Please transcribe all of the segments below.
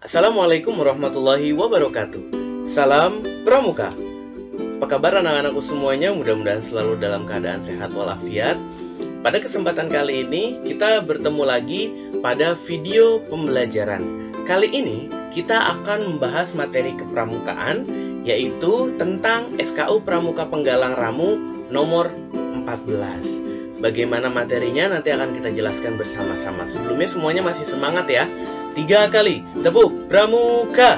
Assalamualaikum warahmatullahi wabarakatuh. Salam Pramuka. Apa kabar anak-anakku semuanya? Mudah-mudahan selalu dalam keadaan sehat walafiat. Pada kesempatan kali ini kita bertemu lagi pada video pembelajaran. Kali ini kita akan membahas materi kepramukaan, yaitu tentang SKU Pramuka Penggalang Ramu nomor 14. Bagaimana materinya nanti akan kita jelaskan bersama-sama. Sebelumnya semuanya masih semangat ya. 3 kali tepuk pramuka.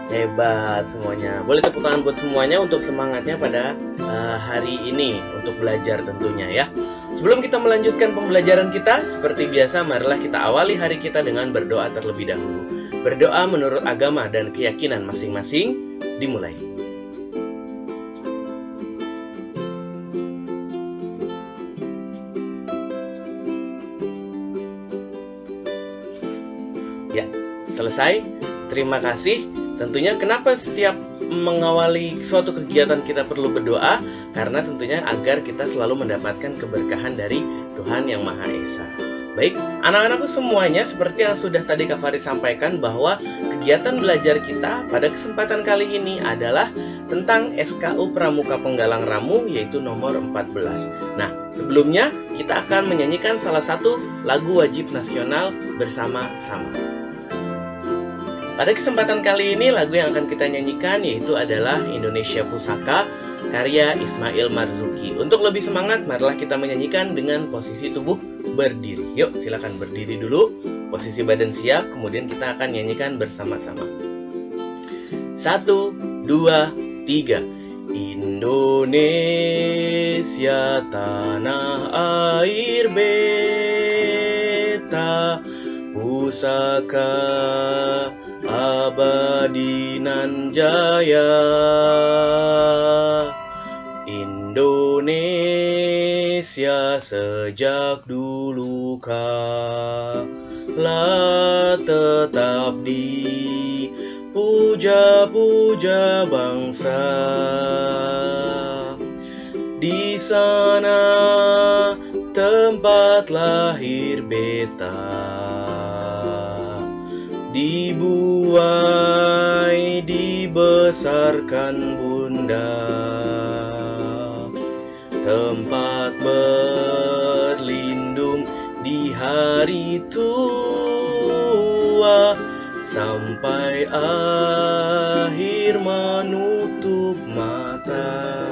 Hebat semuanya. Boleh tepuk tangan buat semuanya untuk semangatnya pada hari ini untuk belajar tentunya ya. Sebelum kita melanjutkan pembelajaran kita, seperti biasa marilah kita awali hari kita dengan berdoa terlebih dahulu. Berdoa menurut agama dan keyakinan masing-masing dimulai. Ya, selesai. Terima kasih. Tentunya kenapa setiap mengawali suatu kegiatan kita perlu berdoa? Karena tentunya agar kita selalu mendapatkan keberkahan dari Tuhan Yang Maha Esa. Baik, anak-anakku semuanya, seperti yang sudah tadi Kak Farid sampaikan bahwa kegiatan belajar kita pada kesempatan kali ini adalah tentang SKU Pramuka Penggalang Ramu, yaitu nomor 14. Nah, sebelumnya kita akan menyanyikan salah satu lagu wajib nasional bersama-sama. Pada kesempatan kali ini lagu yang akan kita nyanyikan yaitu adalah Indonesia Pusaka karya Ismail Marzuki. Untuk lebih semangat, marilah kita menyanyikan dengan posisi tubuh berdiri. Yuk, silakan berdiri dulu, posisi badan siap, kemudian kita akan nyanyikan bersama-sama. 1, 2, 3. Indonesia tanah air beta, pusaka abadi nan jaya. Indonesia sejak dulu kala tetap dipuja-puja bangsa. Di sana tempat lahir beta, dibuai, dibesarkan bunda, tempat berlindung di hari tua, sampai akhir menutup mata.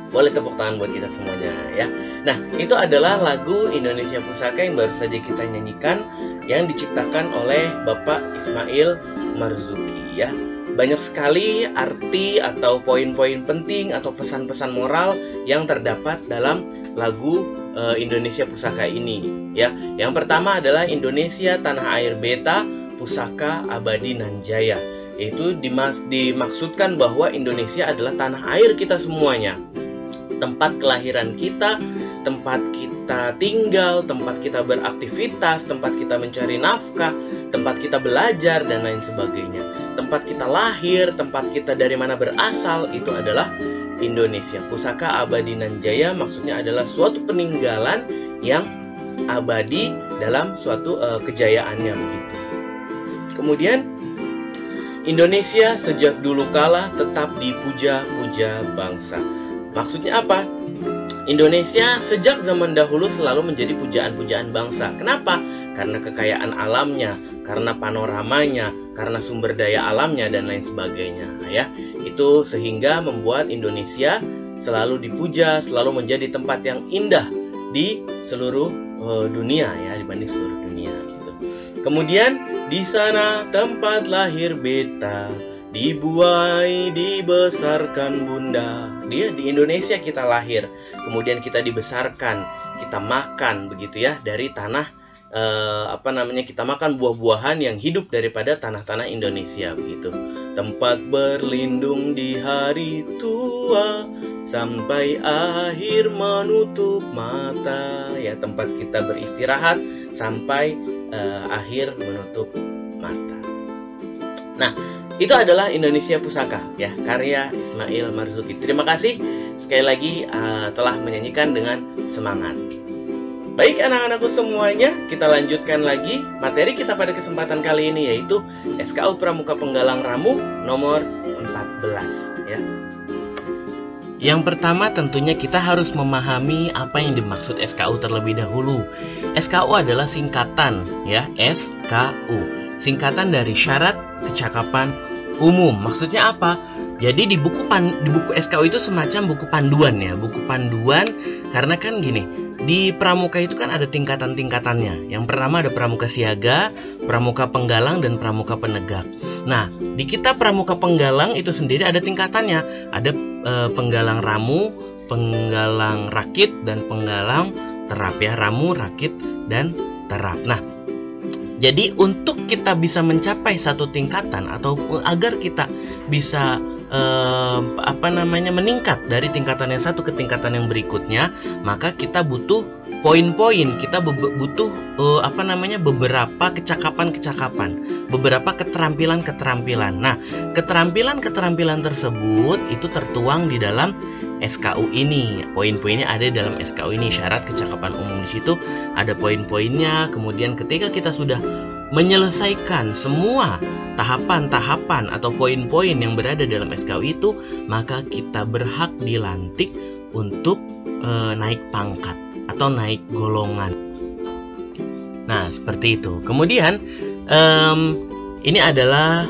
Boleh tepuk tangan buat kita semuanya ya. Nah, itu adalah lagu Indonesia Pusaka yang baru saja kita nyanyikan, yang diciptakan oleh Bapak Ismail Marzuki ya. Banyak sekali arti atau poin-poin penting atau pesan-pesan moral yang terdapat dalam lagu Indonesia Pusaka ini ya. Yang pertama adalah Indonesia tanah air beta, pusaka abadi nan jaya. Yaitu dimaksudkan bahwa Indonesia adalah tanah air kita semuanya. Tempat kelahiran kita, tempat kita tinggal, tempat kita beraktivitas, tempat kita mencari nafkah, tempat kita belajar, dan lain sebagainya. Tempat kita lahir, tempat kita dari mana berasal, itu adalah Indonesia. Pusaka abadi nan jaya maksudnya adalah suatu peninggalan yang abadi dalam suatu kejayaannya begitu. Kemudian Indonesia sejak dulu kala tetap dipuja-puja bangsa. Maksudnya apa? Indonesia sejak zaman dahulu selalu menjadi pujaan-pujaan bangsa. Kenapa? Karena kekayaan alamnya, karena panoramanya, karena sumber daya alamnya, dan lain sebagainya ya. Itu sehingga membuat Indonesia selalu dipuja, selalu menjadi tempat yang indah di seluruh dunia ya, dibanding seluruh dunia gitu. Kemudian di sana tempat lahir beta, dibuai, dibesarkan bunda. Dia di Indonesia kita lahir, kemudian kita dibesarkan, kita makan begitu ya dari tanah kita makan buah-buahan yang hidup daripada tanah-tanah Indonesia begitu. Tempat berlindung di hari tua, sampai akhir menutup mata ya, tempat kita beristirahat sampai akhir menutup mata. Nah, Itu adalah Indonesia Pusaka ya, karya Ismail Marzuki. Terima kasih sekali lagi telah menyanyikan dengan semangat. Baik anak-anakku semuanya, kita lanjutkan lagi materi kita pada kesempatan kali ini, yaitu SKU Pramuka Penggalang Ramu nomor 14 ya. Yang pertama tentunya kita harus memahami apa yang dimaksud SKU terlebih dahulu. SKU adalah singkatan ya, SKU. Singkatan dari syarat kecakapan umum. Maksudnya apa? Jadi di buku SKU itu semacam buku panduan ya, buku panduan, karena kan gini. Di pramuka itu kan ada tingkatan-tingkatannya. Yang pertama ada pramuka siaga, pramuka penggalang, dan pramuka penegak. Nah, di kitab pramuka penggalang itu sendiri ada tingkatannya. Ada penggalang ramu, penggalang rakit, dan penggalang terap ya. Ramu, rakit, dan terap. Nah, jadi untuk kita bisa mencapai satu tingkatan atau agar kita bisa meningkat dari tingkatan yang satu ke tingkatan yang berikutnya, maka kita butuh poin-poin, kita butuh beberapa kecakapan-kecakapan, beberapa keterampilan-keterampilan. Nah, keterampilan-keterampilan tersebut itu tertuang di dalam SKU ini. Poin-poinnya ada di dalam SKU ini, syarat kecakapan umum. Di situ ada poin-poinnya. Kemudian ketika kita sudah menyelesaikan semua tahapan-tahapan atau poin-poin yang berada dalam SKU itu, maka kita berhak dilantik untuk naik pangkat atau naik golongan. Nah, seperti itu. Kemudian ini adalah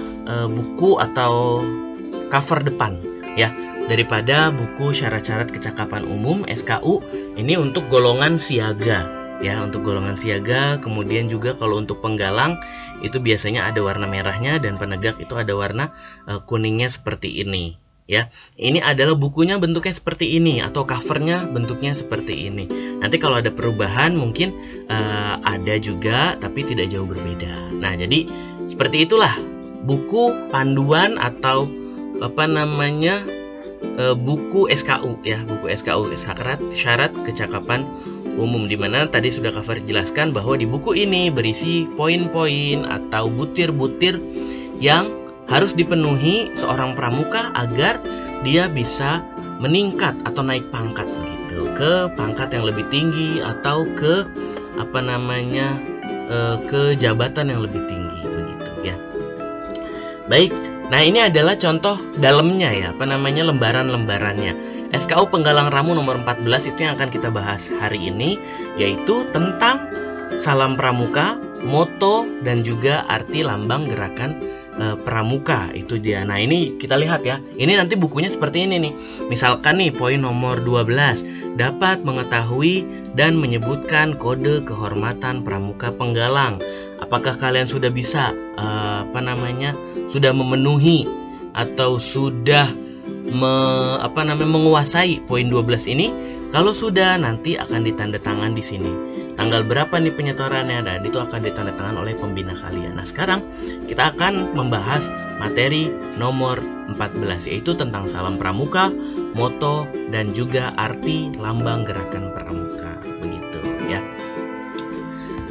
buku atau cover depan ya, daripada buku syarat-syarat kecakapan umum SKU. Ini untuk golongan siaga ya, untuk golongan siaga. Kemudian juga kalau untuk penggalang itu biasanya ada warna merahnya, dan penegak itu ada warna kuningnya seperti ini ya. Ini adalah bukunya bentuknya seperti ini, atau covernya bentuknya seperti ini. Nanti kalau ada perubahan mungkin ada juga, tapi tidak jauh berbeda. Nah, jadi seperti itulah buku panduan atau buku SKU ya, buku SKU, syarat kecakapan umum, dimana tadi sudah cover jelaskan bahwa di buku ini berisi poin-poin atau butir-butir yang harus dipenuhi seorang pramuka agar dia bisa meningkat atau naik pangkat begitu, ke pangkat yang lebih tinggi atau ke ke jabatan yang lebih tinggi begitu ya. Baik, nah ini adalah contoh dalamnya ya, lembaran-lembarannya. SKU Penggalang Ramu nomor 14 itu yang akan kita bahas hari ini, yaitu tentang salam pramuka, moto, dan juga arti lambang gerakan pramuka. Itu dia. Nah, ini kita lihat ya. Ini nanti bukunya seperti ini nih. Misalkan nih poin nomor 12, dapat mengetahui dan menyebutkan kode kehormatan pramuka penggalang. Apakah kalian sudah bisa sudah memenuhi atau sudah menguasai poin 12 ini? Kalau sudah, nanti akan ditandatangan di sini. Tanggal berapa nih penyetorannya, dan itu akan ditandatangan oleh pembina kalian. Nah, sekarang kita akan membahas materi nomor 14, yaitu tentang salam pramuka, moto, dan juga arti lambang gerakan pramuka. Begitu ya.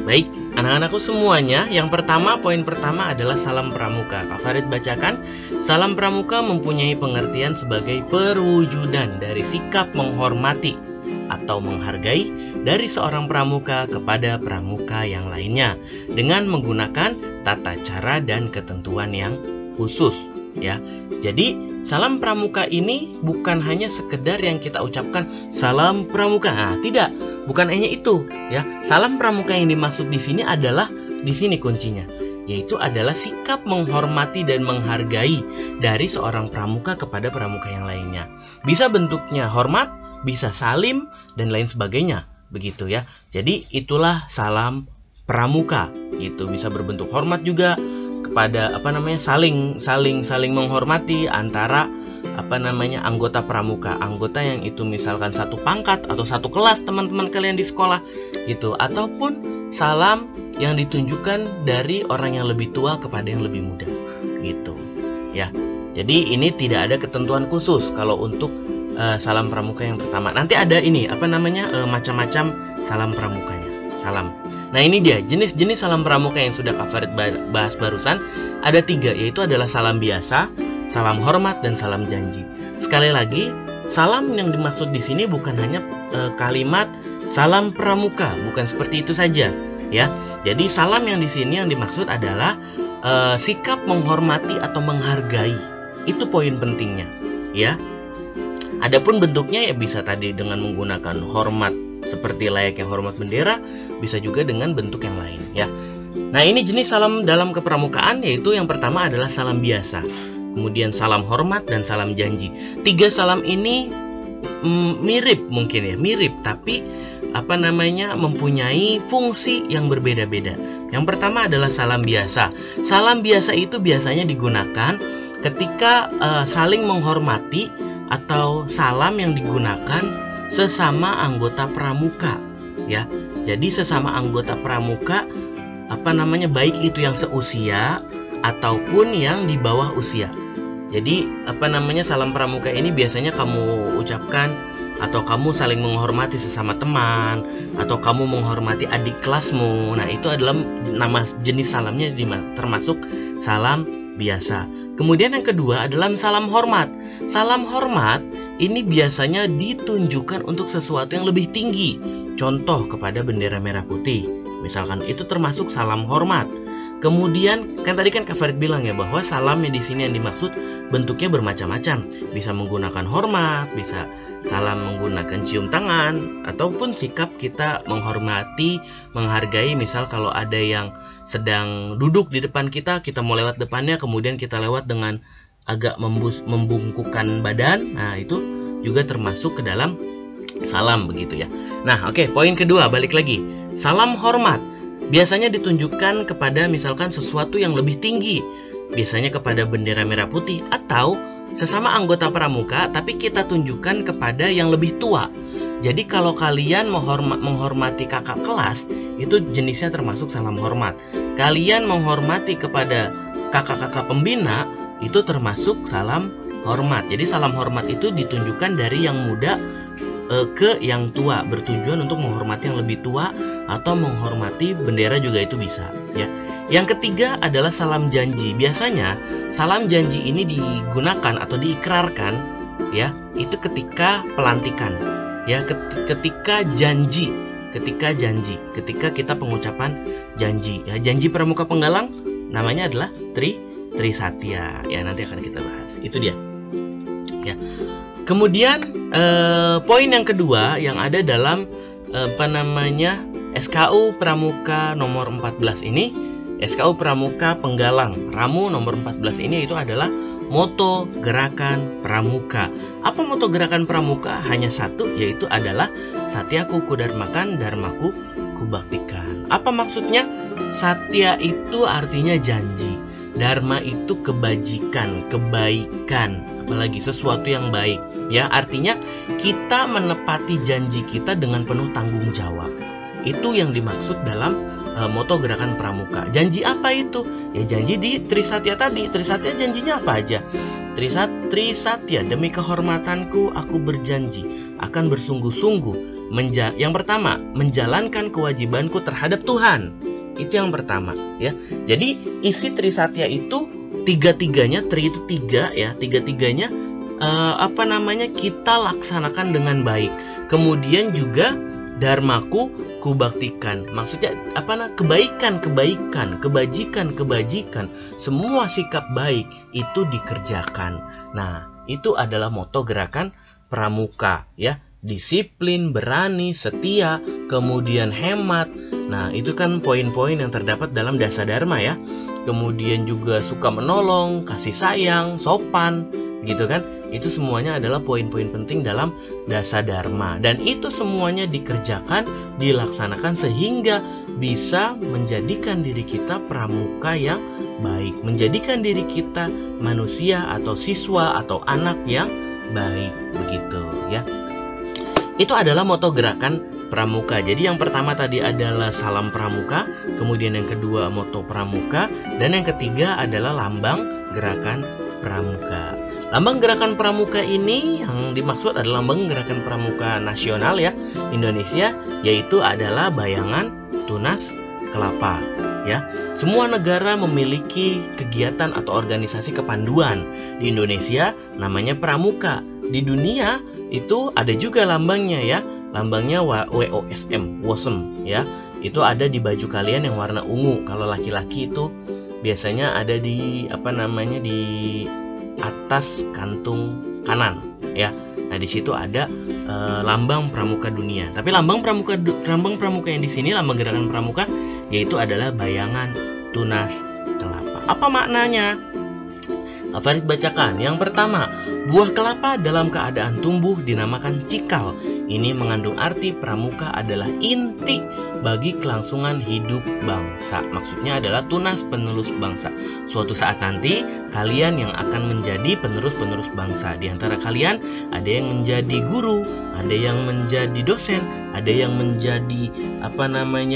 Baik, anak-anakku semuanya, yang pertama, poin pertama adalah salam pramuka. Kak Farid bacakan. Salam pramuka mempunyai pengertian sebagai perwujudan dari sikap menghormati atau menghargai dari seorang pramuka kepada pramuka yang lainnya dengan menggunakan tata cara dan ketentuan yang khusus ya. Jadi salam pramuka ini bukan hanya sekedar yang kita ucapkan salam pramuka. Nah, tidak, bukan hanya itu ya. Salam pramuka yang dimaksud di sini adalah, di sini kuncinya, yaitu adalah sikap menghormati dan menghargai dari seorang pramuka kepada pramuka yang lainnya. Bisa bentuknya hormat, bisa salim, dan lain sebagainya, begitu ya. Jadi itulah salam pramuka, gitu. Bisa berbentuk hormat juga kepada saling menghormati antara anggota pramuka, anggota yang itu misalkan satu pangkat atau satu kelas teman-teman kalian di sekolah, gitu. Ataupun salam yang ditunjukkan dari orang yang lebih tua kepada yang lebih muda, gitu ya. Jadi ini tidak ada ketentuan khusus kalau untuk salam pramuka yang pertama. Nanti ada ini macam-macam salam pramukanya. Salam Nah ini dia jenis-jenis salam pramuka yang sudah Kak Farid bahas barusan. Ada 3, yaitu adalah salam biasa, salam hormat, dan salam janji. Sekali lagi, salam yang dimaksud di sini bukan hanya kalimat salam pramuka, bukan seperti itu saja, ya. Jadi salam yang di sini yang dimaksud adalah sikap menghormati atau menghargai. Itu poin pentingnya, ya. Adapun bentuknya ya bisa tadi dengan menggunakan hormat seperti layaknya hormat bendera, bisa juga dengan bentuk yang lain, ya. Nah ini jenis salam dalam kepramukaan, yaitu yang pertama adalah salam biasa, kemudian salam hormat, dan salam janji. 3 salam ini mirip mungkin ya, mirip, tapi mempunyai fungsi yang berbeda-beda. Yang pertama adalah salam biasa. Salam biasa itu biasanya digunakan ketika saling menghormati atau salam yang digunakan sesama anggota pramuka, ya. Jadi sesama anggota pramuka baik itu yang seusia ataupun yang di bawah usia. Jadi salam pramuka ini biasanya kamu ucapkan atau kamu saling menghormati sesama teman, atau kamu menghormati adik kelasmu. Nah itu adalah nama jenis salamnya, termasuk salam biasa. Kemudian yang kedua adalah salam hormat. Salam hormat ini biasanya ditunjukkan untuk sesuatu yang lebih tinggi. Contoh kepada bendera merah putih, misalkan, itu termasuk salam hormat. Kemudian kan tadi Kak Farid bilang ya bahwa salamnya di sini yang dimaksud bentuknya bermacam-macam. Bisa menggunakan hormat, bisa salam menggunakan cium tangan, ataupun sikap kita menghormati, menghargai. Misal kalau ada yang sedang duduk di depan kita mau lewat depannya, kemudian kita lewat dengan agak membungkukkan badan. Nah itu juga termasuk ke dalam salam, begitu ya. Nah oke, poin kedua, balik lagi. Salam hormat biasanya ditunjukkan kepada misalkan sesuatu yang lebih tinggi, biasanya kepada bendera merah putih, atau sesama anggota pramuka tapi kita tunjukkan kepada yang lebih tua. Jadi kalau kalian menghormati kakak kelas, itu jenisnya termasuk salam hormat. Kalian menghormati kepada kakak-kakak pembina, itu termasuk salam hormat. Jadi salam hormat itu ditunjukkan dari yang muda ke yang tua, bertujuan untuk menghormati yang lebih tua atau menghormati bendera juga itu bisa, ya. Yang ketiga adalah salam janji. Biasanya salam janji ini digunakan atau diikrarkan, ya, itu ketika pelantikan, ya, ketika kita pengucapan janji, ya. Janji pramuka penggalang namanya adalah Trisatya, ya, nanti akan kita bahas. Itu dia, ya. Kemudian poin yang kedua yang ada dalam SKU Pramuka nomor 14 ini, SKU Pramuka Penggalang Ramu nomor 14 ini, itu adalah moto gerakan pramuka. Apa moto gerakan pramuka? Hanya satu, yaitu adalah Satyaku Kudarmakan, Dharmaku Kubaktikan. Apa maksudnya? Satya itu artinya janji, Dharma itu kebajikan, kebaikan, apalagi sesuatu yang baik, ya. Artinya kita menepati janji kita dengan penuh tanggung jawab. Itu yang dimaksud dalam moto gerakan pramuka. Janji apa itu? Ya janji di Trisatya tadi. Trisatya janjinya apa aja? Trisatya, demi kehormatanku aku berjanji akan bersungguh-sungguh. Yang pertama, menjalankan kewajibanku terhadap Tuhan. Itu yang pertama, ya. Jadi isi Trisatya itu tiga-tiganya, tri itu tiga, ya, tiga-tiganya kita laksanakan dengan baik. Kemudian juga Dharmaku kubaktikan. Maksudnya kebaikan, kebajikan, semua sikap baik itu dikerjakan. Nah, itu adalah moto gerakan pramuka, ya. Disiplin, berani, setia, kemudian hemat. Nah, itu kan poin-poin yang terdapat dalam Dasa Dharma, ya. Kemudian juga suka menolong, kasih sayang, sopan, gitu kan. Itu semuanya adalah poin-poin penting dalam Dasa Dharma. Dan itu semuanya dikerjakan, dilaksanakan sehingga bisa menjadikan diri kita pramuka yang baik, menjadikan diri kita manusia atau siswa atau anak yang baik, begitu, ya. Itu adalah moto gerakan pramuka. Jadi yang pertama tadi adalah salam pramuka, kemudian yang kedua moto pramuka, dan yang ketiga adalah lambang gerakan pramuka. Lambang Gerakan Pramuka ini yang dimaksud adalah lambang Gerakan Pramuka Nasional ya Indonesia, yaitu adalah bayangan tunas kelapa ya. Semua negara memiliki kegiatan atau organisasi kepanduan. Di Indonesia namanya Pramuka. Di dunia itu ada juga lambangnya ya. Lambangnya WOSM, WOSM ya. Itu ada di baju kalian yang warna ungu. Kalau laki-laki itu biasanya ada di di atas kantung kanan ya. Nah, di situ ada lambang pramuka dunia. Tapi lambang pramuka yang di sini, lambang Gerakan Pramuka, yaitu adalah bayangan tunas kelapa. Apa maknanya? Kak Farid bacakan. Yang pertama, buah kelapa dalam keadaan tumbuh dinamakan cikal. Ini mengandung arti pramuka adalah inti bagi kelangsungan hidup bangsa. Maksudnya adalah tunas penerus bangsa. Suatu saat nanti kalian yang akan menjadi penerus-penerus bangsa. Di antara kalian ada yang menjadi guru, ada yang menjadi dosen, ada yang menjadi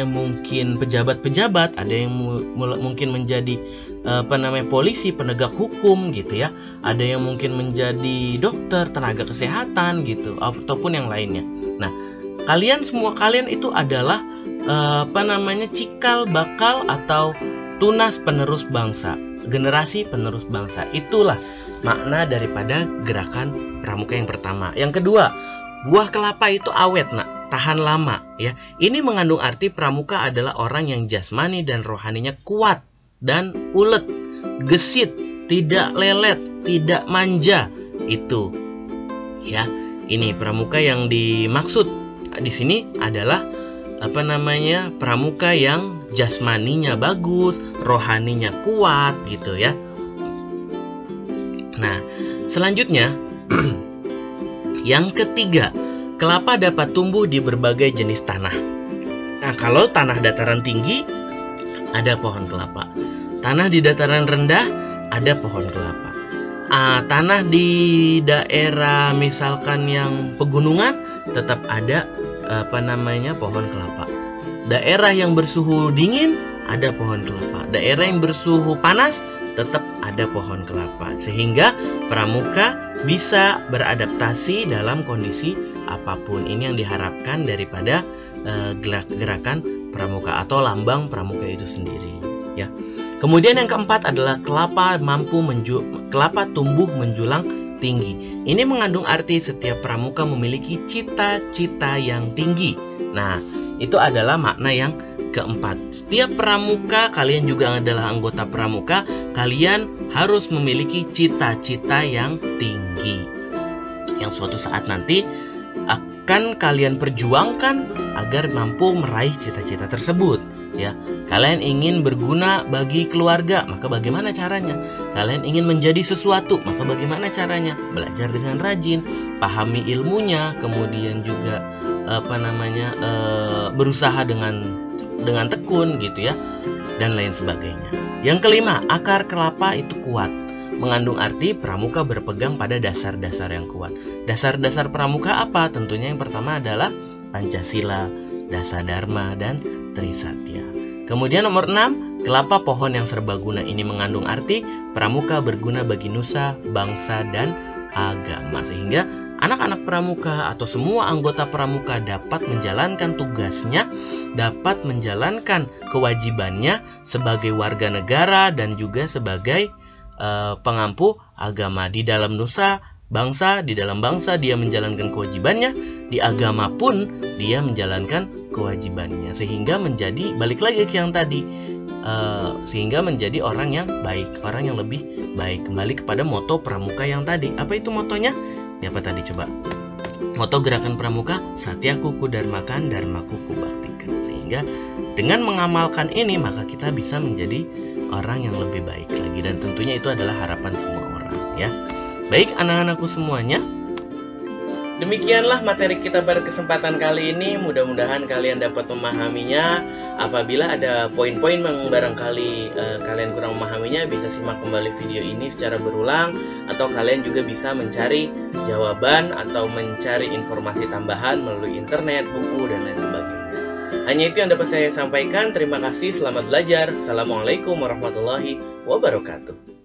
mungkin pejabat-pejabat, ada yang mungkin menjadi polisi, penegak hukum gitu ya. Ada yang mungkin menjadi dokter, tenaga kesehatan gitu, ataupun yang lainnya. Nah, kalian itu adalah cikal bakal atau tunas penerus bangsa, generasi penerus bangsa. Itulah makna daripada Gerakan Pramuka yang pertama. Yang kedua, buah kelapa itu awet, tahan lama ya. Ini mengandung arti pramuka adalah orang yang jasmani dan rohaninya kuat dan ulet, gesit, tidak lelet, tidak manja. Itu ya. Ini pramuka yang dimaksud di sini adalah pramuka yang jasmaninya bagus, rohaninya kuat gitu ya. Nah, selanjutnya yang ketiga, kelapa dapat tumbuh di berbagai jenis tanah. Nah, kalau tanah dataran tinggi ada pohon kelapa. Tanah di dataran rendah ada pohon kelapa. Tanah di daerah misalkan yang pegunungan tetap ada pohon kelapa. Daerah yang bersuhu dingin ada pohon kelapa. Daerah yang bersuhu panas tetap ada pohon kelapa. Sehingga pramuka bisa beradaptasi dalam kondisi apapun. Ini yang diharapkan daripada gerakan pramuka atau lambang pramuka itu sendiri ya. Kemudian yang keempat adalah kelapa tumbuh menjulang tinggi. Ini mengandung arti setiap pramuka memiliki cita-cita yang tinggi. Nah, itu adalah makna yang keempat. Setiap pramuka, kalian juga adalah anggota pramuka, kalian harus memiliki cita-cita yang tinggi, yang suatu saat nanti akan kalian perjuangkan agar mampu meraih cita-cita tersebut ya. Kalian ingin berguna bagi keluarga, maka bagaimana caranya? Kalian ingin menjadi sesuatu, maka bagaimana caranya? Belajar dengan rajin, pahami ilmunya, kemudian juga berusaha dengan tekun gitu ya, dan lain sebagainya. Yang kelima, akar kelapa itu kuat. Mengandung arti pramuka berpegang pada dasar-dasar yang kuat. Dasar-dasar pramuka apa? Tentunya yang pertama adalah Pancasila, Dasadharma, dan Trisatya. Kemudian nomor 6, kelapa pohon yang serbaguna. Ini mengandung arti pramuka berguna bagi nusa, bangsa, dan agama. Sehingga anak-anak pramuka atau semua anggota pramuka dapat menjalankan tugasnya, dapat menjalankan kewajibannya sebagai warga negara dan juga sebagai pengampu agama. Di dalam nusa, bangsa, di dalam bangsa dia menjalankan kewajibannya, di agama pun dia menjalankan kewajibannya, sehingga menjadi, balik lagi ke yang tadi, sehingga menjadi orang yang baik, orang yang lebih baik. Kembali kepada moto pramuka yang tadi. Apa itu motonya? Ya, apa tadi coba? Moto Gerakan Pramuka, Satyaku Kudarmakan, Dharmaku Kubaktikan. Sehingga dengan mengamalkan ini, maka kita bisa menjadi orang yang lebih baik lagi, dan tentunya itu adalah harapan semua orang ya. Baik anak-anakku semuanya, demikianlah materi kita pada kesempatan kali ini. Mudah-mudahan kalian dapat memahaminya. Apabila ada poin-poin yang barangkali kalian kurang memahaminya, bisa simak kembali video ini secara berulang, atau kalian juga bisa mencari jawaban atau mencari informasi tambahan melalui internet, buku, dan lain sebagainya. Hanya itu yang dapat saya sampaikan. Terima kasih, selamat belajar. Assalamualaikum warahmatullahi wabarakatuh.